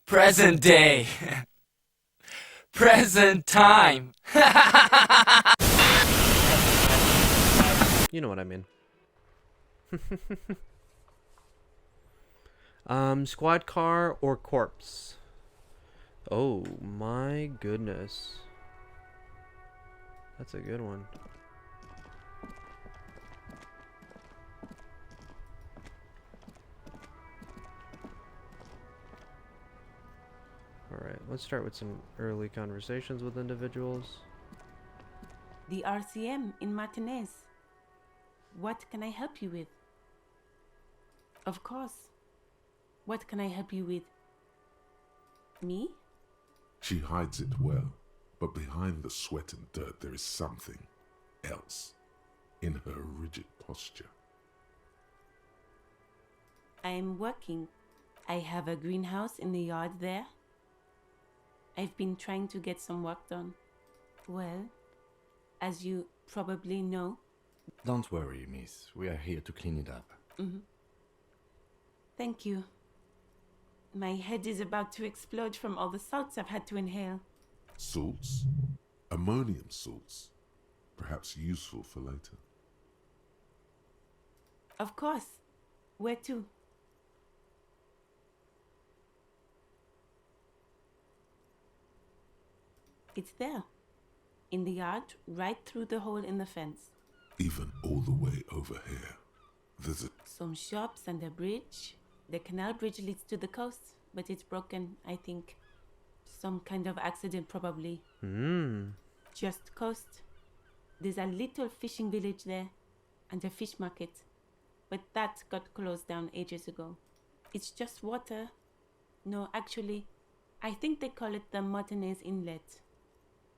Present day. Present time. You know what I mean. Squad car or corpse? Oh my goodness. That's a good one. Alright, let's start with some early conversations with individuals. The RCM in Martinez. What can I help you with? Of course. What can I help you with? Me? She hides it well, but behind the sweat and dirt there is something else in her rigid posture. I'm working. I have a greenhouse in the yard there. I've been trying to get some work done. Well, as you probably know. Don't worry, miss. We are here to clean it up. Thank you. My head is about to explode from all the salts I've had to inhale. Salts? Ammonium salts. Perhaps useful for later. Of course. Where to? It's there. In the yard, right through the hole in the fence. Even all the way over here. There's some shops and a bridge. The canal bridge leads to the coast, but it's broken, I think. Some kind of accident, probably. Just coast. There's a little fishing village there, and a fish market. But that got closed down ages ago. It's just water. No, actually, I think they call it the Martinez Inlet.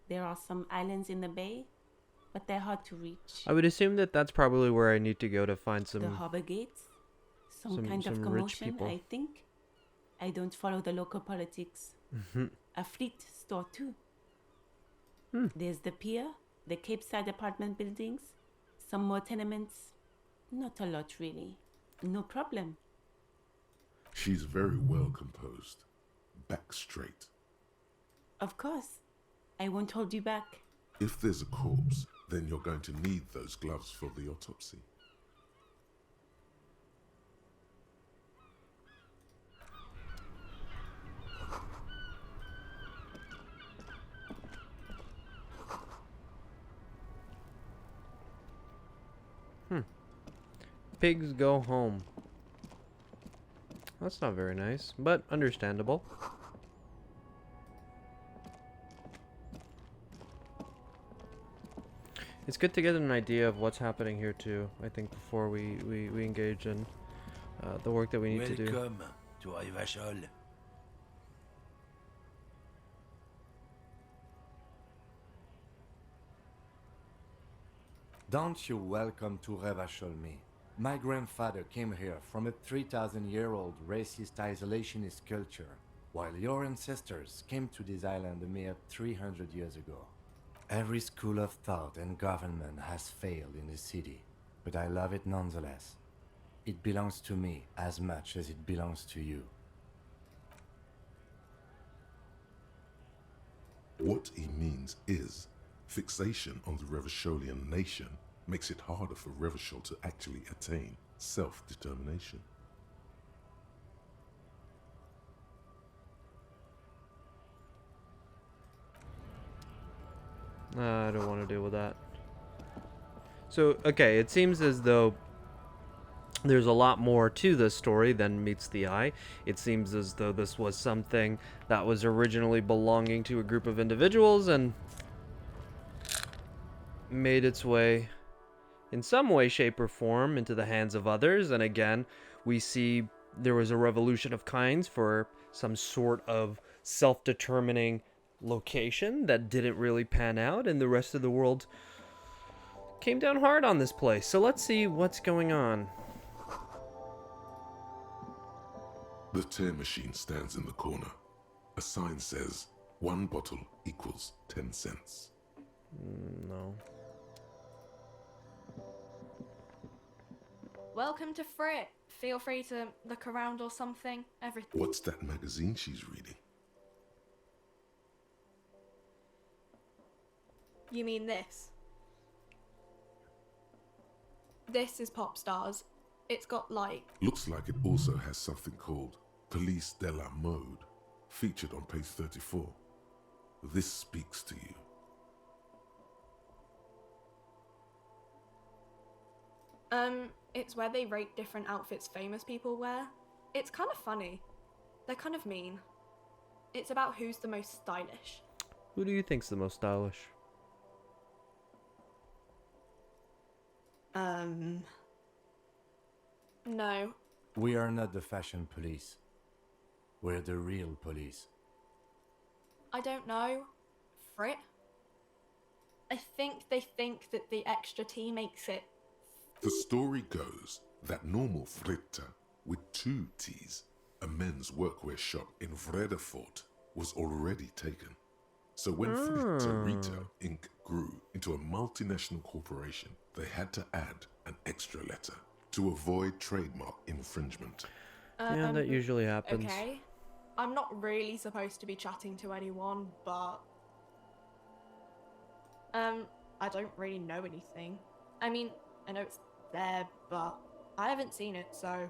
There are some islands in the bay, but they're hard to reach. I would assume that that's probably where I need to go to find some... The harbor gates? Some kind of commotion, I think. I don't follow the local politics. A fleet store, too. There's the pier, the Cape Side apartment buildings, some more tenements. Not a lot, really. No problem. She's very well composed. Back straight. Of course. I won't hold you back. If there's a corpse, then you're going to need those gloves for the autopsy. Pigs go home. That's not very nice, but understandable. It's good to get an idea of what's happening here too, I think, before we engage in the work that we need to do. Welcome to Revachol. Don't you welcome to Revachol me. My grandfather came here from a 3,000-year-old racist isolationist culture, while your ancestors came to this island a mere 300 years ago. Every school of thought and government has failed in the city, but I love it nonetheless. It belongs to me as much as it belongs to you. What he means is, fixation on the Revacholian nation makes it harder for Revachol to actually attain self-determination. I don't want to deal with that. So, okay, it seems as though there's a lot more to this story than meets the eye. It seems as though this was something that was originally belonging to a group of individuals and made its way in some way, shape, or form into the hands of others. And again, we see there was a revolution of kinds for some sort of self-determining location that didn't really pan out, and the rest of the world came down hard on this place. So let's see what's going on. The tear machine stands in the corner. A sign says, 1 bottle equals 10 cents. No. Welcome to Frit. feel free to look around or something. Everything. What's that magazine she's reading? You mean this? This is Pop Stars. It's got like... Looks like it also has something called Police de la Mode, featured on page 34. This speaks to you. It's where they rate different outfits famous people wear. It's kind of funny. They're kind of mean. It's about who's the most stylish. Who do you think's the most stylish? No. We are not the fashion police. We're the real police. I don't know. Frit? I think they think that the extra T makes it... The story goes that normal Fritta, with 2 T's, a men's workwear shop in Vredefort, was already taken. So when Fritta Retail Inc. grew into a multinational corporation, they had to add an extra letter to avoid trademark infringement. Yeah, that usually happens. Okay. I'm not really supposed to be chatting to anyone, but... I don't really know anything. I mean, I know it's there, but I haven't seen it, so...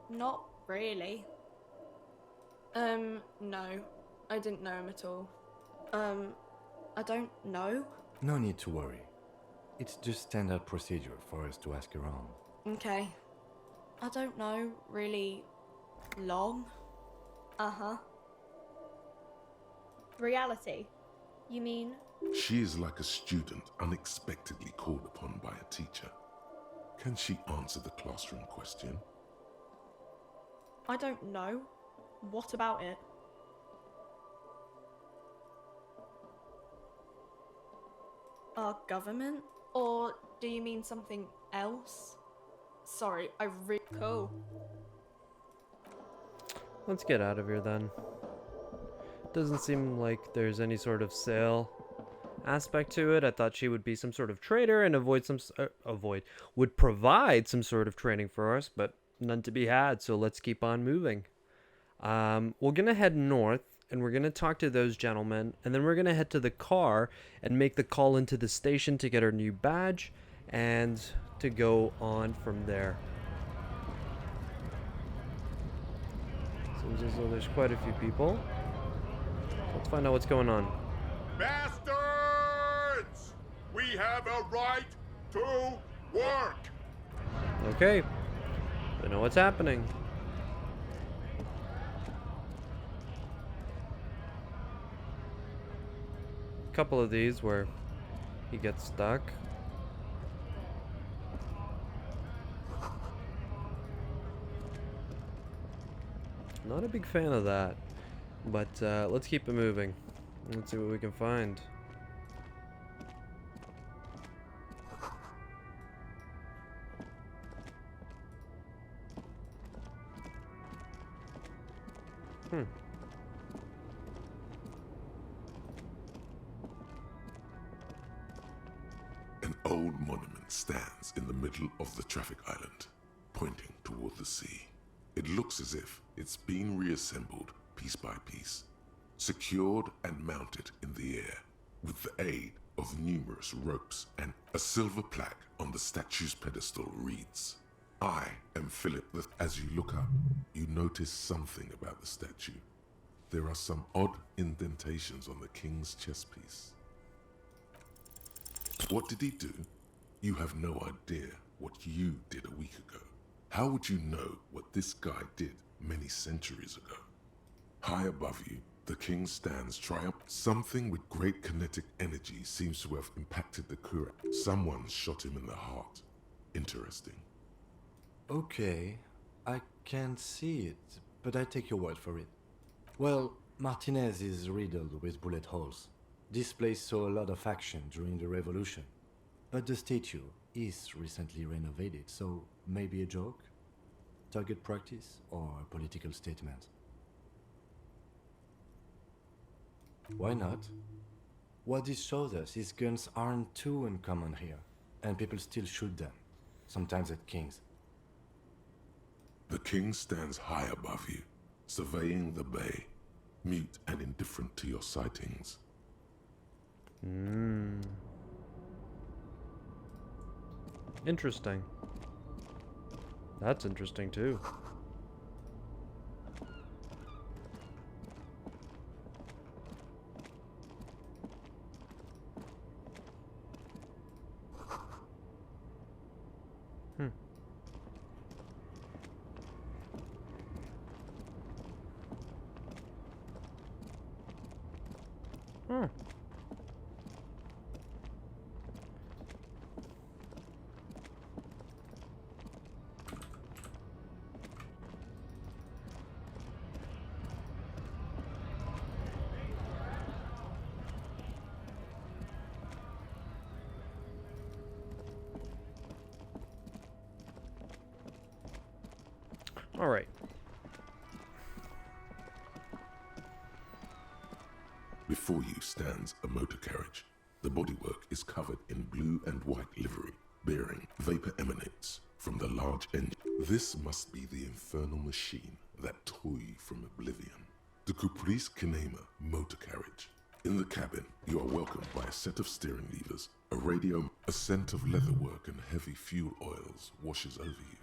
Not really. No. I didn't know him at all. I don't know. No need to worry. It's just standard procedure for us to ask around. Okay. I don't know, really... long? Uh-huh. Reality? You mean... She is like a student unexpectedly called upon by a teacher. Can she answer the classroom question? I don't know. What about it? Our government? Or do you mean something else? Sorry, I really... Cool. Let's get out of here then. Doesn't seem like there's any sort of sale aspect to it. I thought she would be some sort of trader and would provide some sort of training for us, but none to be had. So let's keep on moving. We're gonna head north and we're gonna talk to those gentlemen, and then we're gonna head to the car and make the call into the station to get our new badge and to go on from there. Seems as though there's quite a few people. Let's find out what's going on. Bastards! We have a right to work! Okay. I know what's happening. A couple of these where he gets stuck. Not a big fan of that. But let's keep it moving. Let's see what we can find. An old monument stands in the middle of the traffic island, pointing toward the sea. It looks as if it's been reassembled piece by piece, secured and mounted in the air with the aid of numerous ropes, and a silver plaque on the statue's pedestal reads, "I am Philip." As you look up, you notice something about the statue. There are some odd indentations on the king's chest piece. What did he do? You have no idea what you did a week ago. How would you know what this guy did many centuries ago? High above you, the king stands triumphant. Something with great kinetic energy seems to have impacted the Kura. Someone shot him in the heart. Interesting. Okay, I can't see it, but I take your word for it. Well, Martinez is riddled with bullet holes. This place saw a lot of action during the revolution. But the statue is recently renovated, so maybe a joke? Target practice or a political statement? Why not? What this shows us is guns aren't too uncommon here, and people still shoot them, sometimes at kings. The king stands high above you, surveying the bay, mute and indifferent to your sightings. Interesting. That's interesting too. Hmm. All right. Before you stands a motor carriage. The bodywork is covered in blue and white livery, bearing vapor emanates from the large engine. This must be the infernal machine that tore you from oblivion. The Caprice Kinema motor carriage. In the cabin, you are welcomed by a set of steering levers, a radio, a scent of leatherwork and heavy fuel oils washes over you.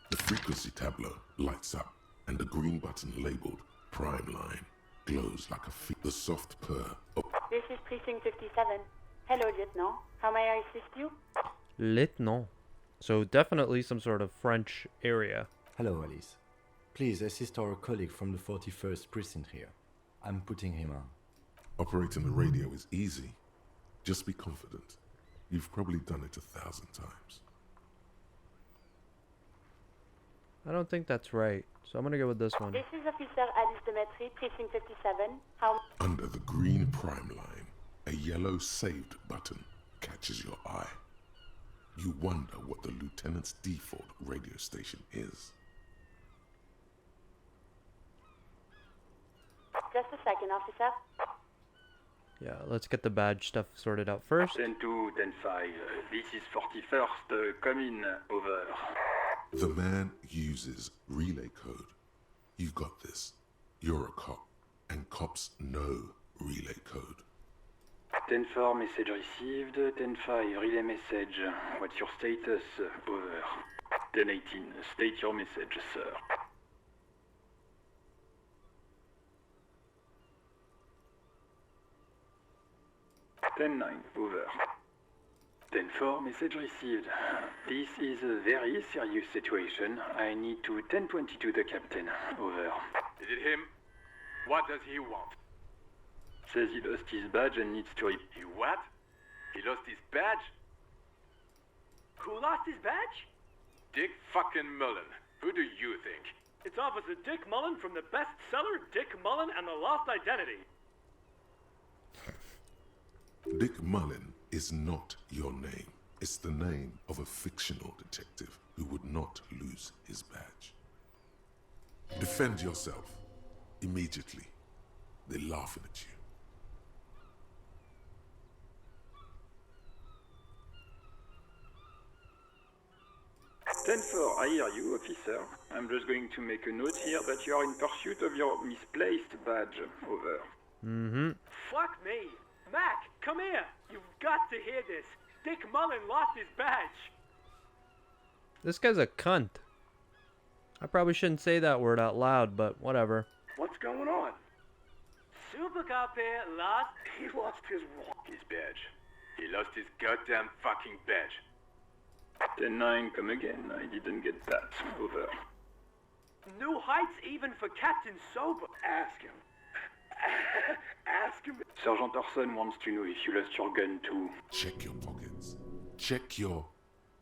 The frequency tableau lights up, and a green button labeled Prime Line glows like the soft purr of... This is Precinct 57. Hello, Lieutenant. How may I assist you? Lieutenant. So definitely some sort of French area. Hello, Alice. Please assist our colleague from the 41st precinct here. I'm putting him on. Operating the radio is easy. Just be confident. You've probably done it 1,000 times. I don't think that's right, so I'm gonna go with this one. This is Officer Alice Demetri, Precinct 57. How... Under the green Prime Line, a yellow saved button catches your eye. You wonder what the lieutenant's default radio station is. Just a second, officer. Yeah, let's get the badge stuff sorted out first. 10-2, 10-5. This is 41st. Come in. Over. The man uses relay code. You got this. You're a cop, and cops know relay code. 10-4, message received. 10-5, relay message. What's your status? Over. 10-18, state your message, sir. 10-9, over. 10-4, message received. This is a very serious situation. I need to 10-22 the captain. Over. Is it him? What does he want? Says he lost his badge and needs to... He what? He lost his badge? Who lost his badge? Dick fucking Mullen. Who do you think? It's Officer Dick Mullen from the bestseller Dick Mullen and the Lost Identity. Dick Mullen is not your name. It's the name of a fictional detective who would not lose his badge. Defend yourself. Immediately. They're laughing at you. Ten-4, I hear you, officer. I'm just going to make a note here that you are in pursuit of your misplaced badge. Over. Mm-hmm. Fuck me. Mac, come here. You've got to hear this. Dick Mullen lost his badge. This guy's a cunt. I probably shouldn't say that word out loud, but whatever. What's going on? Super Cop here lost... He lost his badge. He lost his goddamn fucking badge. 10-9, come again. I didn't get that. Over. New heights even for Captain Sober. Ask him. Ask him. Sergeant Orson wants to know if you lost your gun too. Check your pockets. Check your...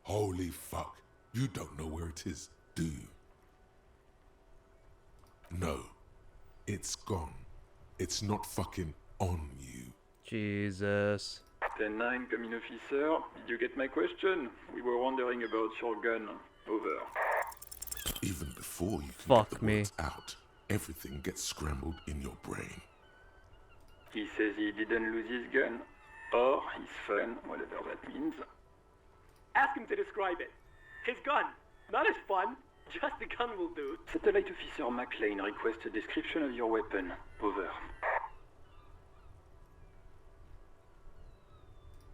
Holy fuck. You don't know where it is, do you? No. It's gone. It's not fucking on you. Jesus. 10-9, come in, officer. Did you get my question? We were wondering about your gun. Over. Even before you can Fuck get the me. words out, everything gets scrambled in your brain. He says he didn't lose his gun. Or his phone, whatever that means. Ask him to describe it. His gun. Not as fun. Just a gun will do. Satellite Officer McLean requests a description of your weapon. Over.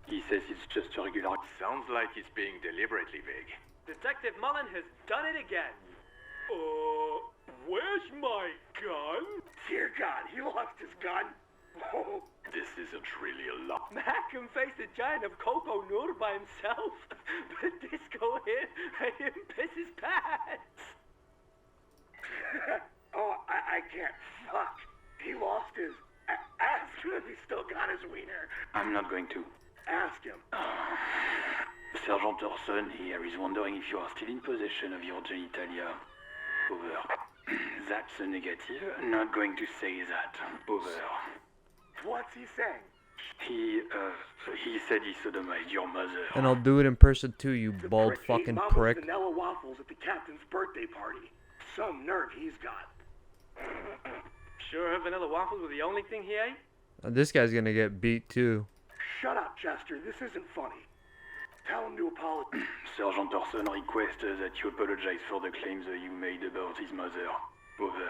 He says it's just a regular... Sounds like it's being deliberately vague. Detective Mullen has done it again. Where's my gun? Dear God, he lost his gun. Oh, this isn't really a lot. Mac can face a giant of Coco Noodle by himself, but Disco hit made him piss his pants. Oh, I can't. Fuck. He lost his... Ask him if he's still got his wiener. I'm not going to. Ask him. Sergeant Orson here is wondering if you are still in possession of your genitalia. Over. That's a negative. Not going to say that. Over. What's he saying? He said he sodomized your mother. And I'll do it in person too, you The bald prick fucking ate Mama's prick. vanilla waffles at the captain's birthday party. Some nerve he's got. Sure her vanilla waffles were the only thing he ate? This guy's gonna get beat too. Shut up, Chester. This isn't funny. Tell him to apologize. Sergeant Orson requests that you apologize for the claims you made about his mother. Over.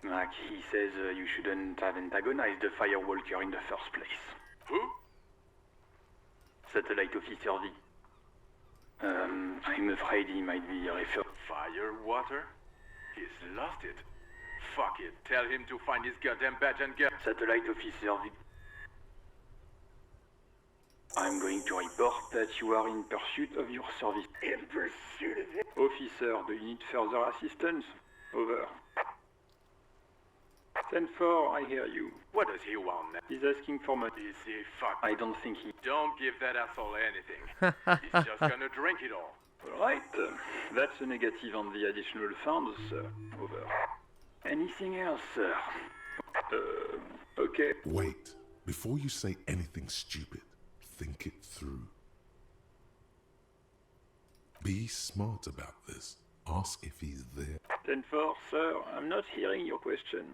Mac, he says you shouldn't have antagonized the firewalker in the first place. Who? Satellite Officer V. I'm afraid he might be referred... Firewater? He's lost it. Fuck it. Tell him to find his goddamn badge and get... Satellite Officer V. I'm going to report that you are in pursuit of your service. In pursuit of him? Officer, do you need further assistance? Over. 10-4, I hear you. What does he want now? He's asking for money. Is he fuck? I don't think he... Don't give that asshole anything. He's just gonna drink it all. Alright, that's a negative on the additional funds, sir. Over. Anything else, sir? Okay. Wait. Before you say anything stupid, think it through. Be smart about this. Ask if he's there. 10-4, sir, I'm not hearing your question.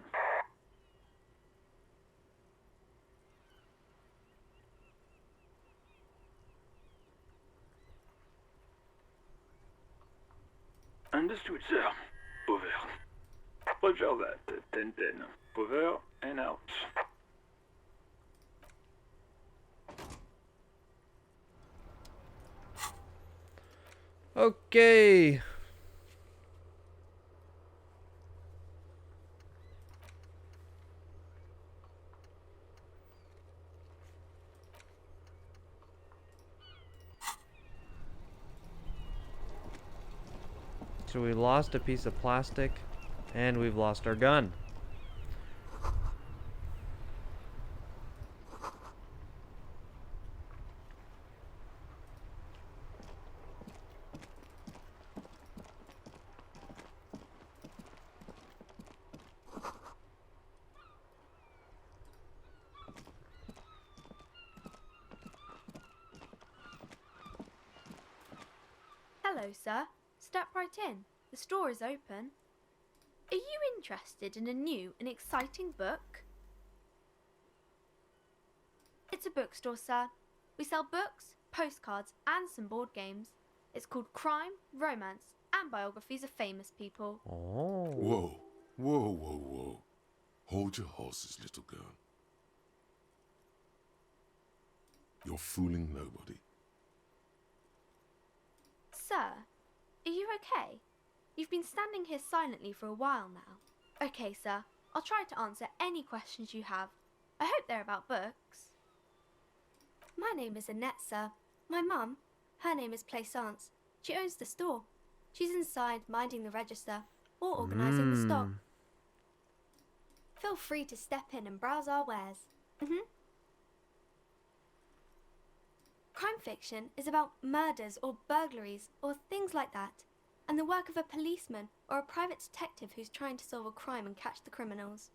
Understood, sir. Over. Roger that. 10-10. Over and out. Okay. So we lost a piece of plastic, and we've lost our gun. Hello, sir. Step right in. The store is open. Are you interested in a new and exciting book? It's a bookstore, sir. We sell books, postcards, and some board games. It's called Crime, Romance, and Biographies of Famous People. Oh. Whoa, whoa, whoa, whoa. Hold your horses, little girl. You're fooling nobody. Sir, are you okay? You've been standing here silently for a while now. Okay, sir. I'll try to answer any questions you have. I hope they're about books. My name is Annette, sir. My mum, her name is Plaisance. She owns the store. She's inside minding the register or organising the stock. Feel free to step in and browse our wares. Crime fiction is about murders or burglaries or things like that, and the work of a policeman or a private detective who's trying to solve a crime and catch the criminals.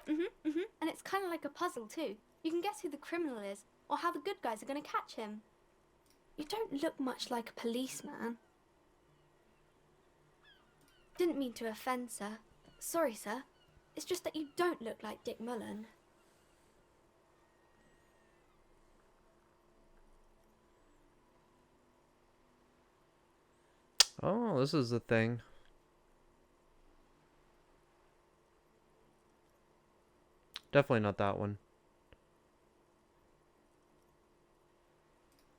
And it's kind of like a puzzle too. You can guess who the criminal is or how the good guys are going to catch him. You don't look much like a policeman. Didn't mean to offend, sir. Sorry, sir. It's just that you don't look like Dick Mullen. Oh, this is the thing. Definitely not that one.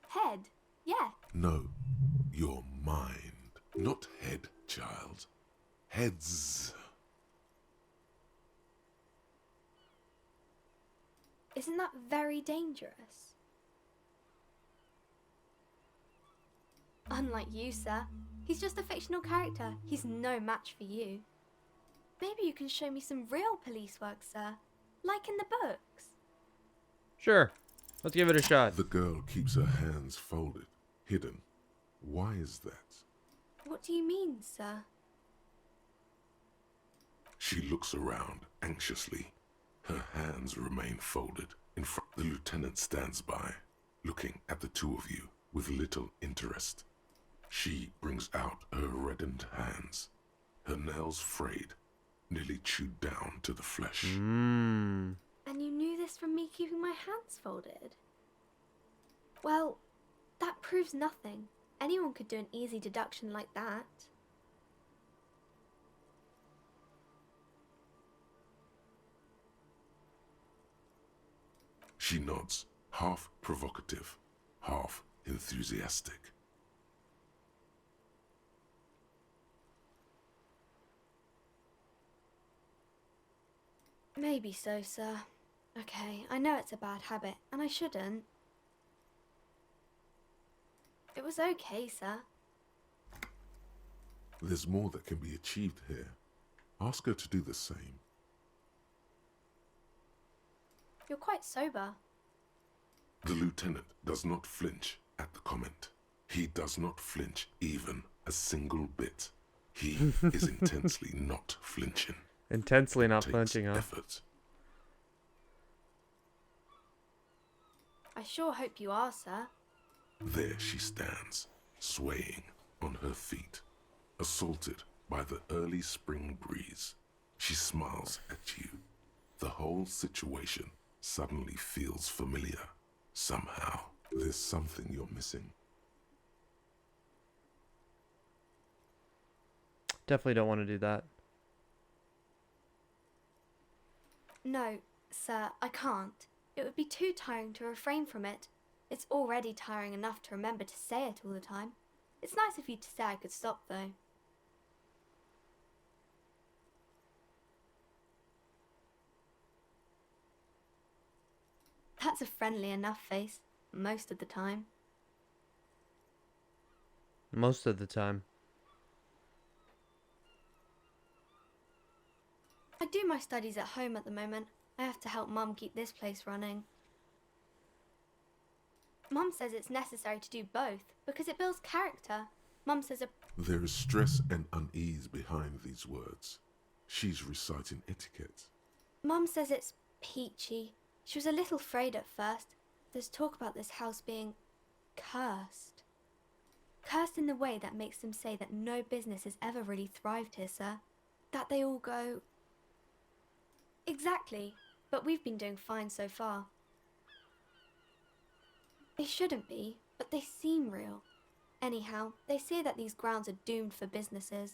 Head. Yeah. No, your mind. Not head, child. Heads. Isn't that very dangerous? Unlike you, sir. He's just a fictional character. He's no match for you. Maybe you can show me some real police work, sir. Like in the books. Sure. Let's give it a shot. The girl keeps her hands folded, hidden. Why is that? What do you mean, sir? She looks around anxiously. Her hands remain folded. In front, the lieutenant stands by, looking at the two of you with little interest. She brings out her reddened hands, her nails frayed, nearly chewed down to the flesh. And you knew this from me keeping my hands folded? Well, that proves nothing. Anyone could do an easy deduction like that. She nods, half provocative, half enthusiastic. Maybe so, sir. Okay, I know it's a bad habit, and I shouldn't. It was okay, sir. There's more that can be achieved here. Ask her to do the same. You're quite sober. The lieutenant does not flinch at the comment. He does not flinch even a single bit. He is intensely not flinching. Intensely not Takes flinching, huh? effort. I sure hope you are, sir. There she stands, swaying on her feet, assaulted by the early spring breeze. She smiles at you. The whole situation suddenly feels familiar. Somehow, there's something you're missing. Definitely don't want to do that. No, sir, I can't. It would be too tiring to refrain from it. It's already tiring enough to remember to say it all the time. It's nice of you to say I could stop, though. That's a friendly enough face, most of the time. Most of the time. I do my studies at home at the moment. I have to help Mum keep this place running. Mum says it's necessary to do both because it builds character. Mum says There is stress and unease behind these words. She's reciting etiquette. Mum says it's peachy. She was a little afraid at first. There's talk about this house being cursed. Cursed in the way that makes them say that no business has ever really thrived here, sir. That they all go... Exactly, but we've been doing fine so far. They shouldn't be, but they seem real. Anyhow, they say that these grounds are doomed for businesses.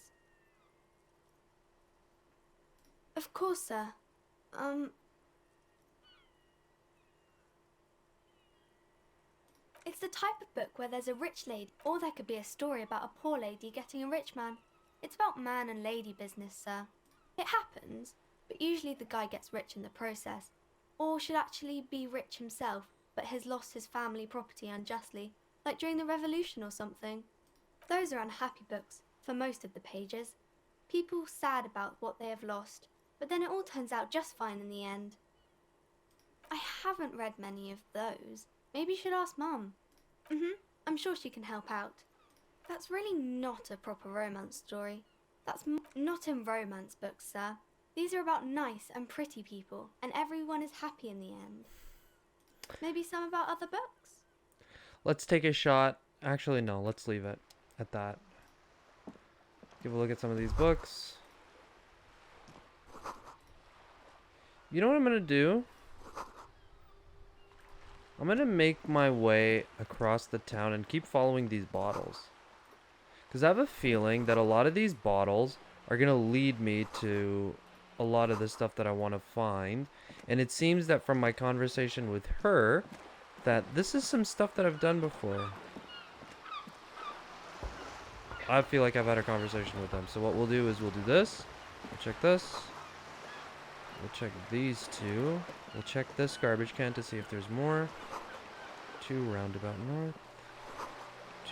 Of course, sir. It's the type of book where there's a rich lady, or there could be a story about a poor lady getting a rich man. It's about man and lady business, sir. It happens, but usually the guy gets rich in the process, or should actually be rich himself, but has lost his family property unjustly, like during the revolution or something. Those are unhappy books, for most of the pages. People sad about what they have lost, but then it all turns out just fine in the end. I haven't read many of those. Maybe you should ask Mum. I'm sure she can help out. That's really not a proper romance story. That's not in romance books, sir. These are about nice and pretty people, and everyone is happy in the end. Maybe some about other books? Let's take a shot. Actually, no, let's leave it at that. Give a look at some of these books. You know what I'm going to do? I'm going to make my way across the town and keep following these bottles. Because I have a feeling that a lot of these bottles are going to lead me to a lot of the stuff that I want to find. And it seems that from my conversation with her, that this is some stuff that I've done before. I feel like I've had a conversation with them. So what we'll do is we'll do this. We'll check this. We'll check these two. We'll check this garbage can to see if there's more. 2 Roundabout North.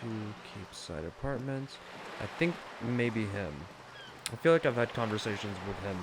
2 Capeside Apartments. I think maybe him. I feel like I've had conversations with him